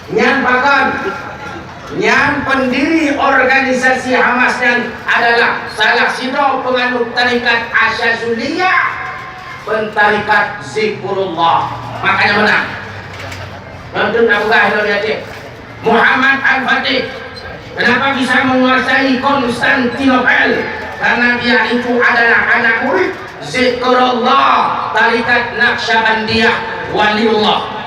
Nyan bahkan yang pendiri organisasi Hamas dan adalah salah satu penganut tarikat Asyazuliyah, pentarikat Zikrullah. Makanya menang. Nonton Abu Ghazal Aceh. Muhammad Al-Fatih kenapa bisa menguasai Konstantinopel? Karena dia itu adalah anak murid Zikrullah, tarikat Naqsyabandiyah Waliullah.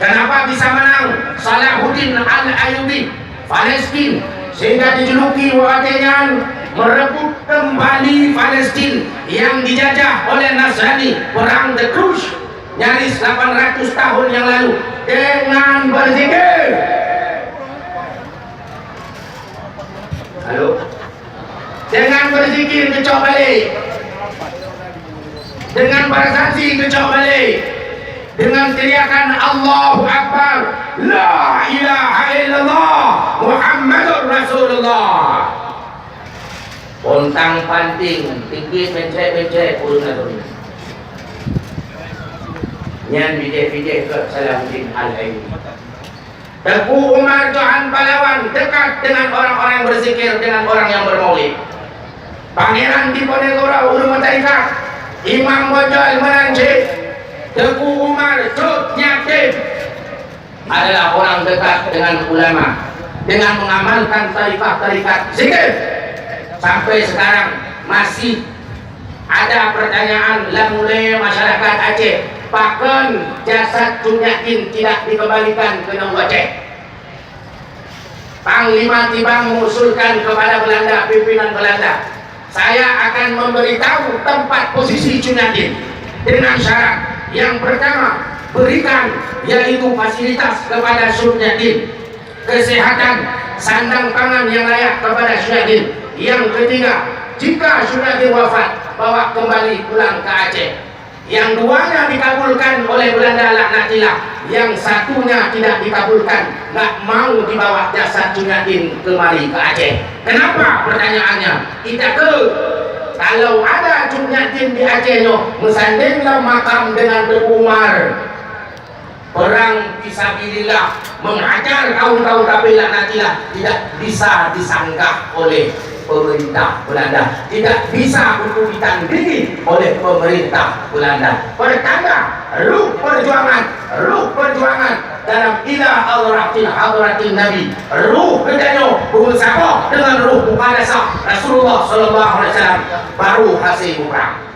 Kenapa bisa menang Salahuddin Al-Ayyubi Palestin sehingga dijuluki wajahnya merebut kembali Palestin yang dijajah oleh Nasrani, perang The Crusade nyaris 800 tahun yang lalu dengan berzikir. Halo, dengan berzikir kecok balik, dengan bersaksi kecok balik, dengan teriakan Allahu Akbar, La ilaha illallah Muhammadur Rasulullah. Pontang panting tinggi mencet urun. Nyan bidek ke Salahuddin Al-Ayyubi. Tengku Umar Johan Pahlawan dekat dengan orang-orang yang berzikir, dengan orang yang bermaulid. Pangeran Diponegoro Ulu Tarikat, Imam Bonjol Menancik, Tengku Umar Cut Nyatim adalah orang dekat dengan ulama, dengan mengamalkan tarikat-tarikat zikir. Sampai sekarang masih ada pertanyaan lamule masyarakat Aceh, paken jasad Cun Yakin tidak dikembalikan ke Nau Aceh. Panglima Tibang mengusulkan kepada Belanda, pimpinan Belanda, saya akan memberitahu tempat posisi Cun Yakin dengan syarat yang pertama, berikan yaitu fasilitas kepada Cun Yakin, kesehatan, sandang pangan yang layak kepada Cun Yakin. Yang ketiga, jika Cun Yakin wafat, bawa kembali pulang ke Aceh. Yang duanya dikabulkan oleh Belanda laknatilah, yang satunya tidak dikabulkan, nggak mau dibawa jasad Cun Yakin kemari ke Aceh. Kenapa? Pertanyaannya, kita kalau ada Cun Yakin di Aceh mesandinglah makam dengan Tengku Umar, perang fisabilillah, menghajar kaum-kaum kafir laknatilah, tidak bisa disanggah oleh pemerintah Belanda, tidak bisa untuk ditandingi oleh pemerintah Belanda. Pertanda ruh perjuangan dalam ila hadratin Nabi, ruh kedanyo bersama dengan ruh mukadasah Rasulullah sallallahu alaihi wasallam baru hasil perang.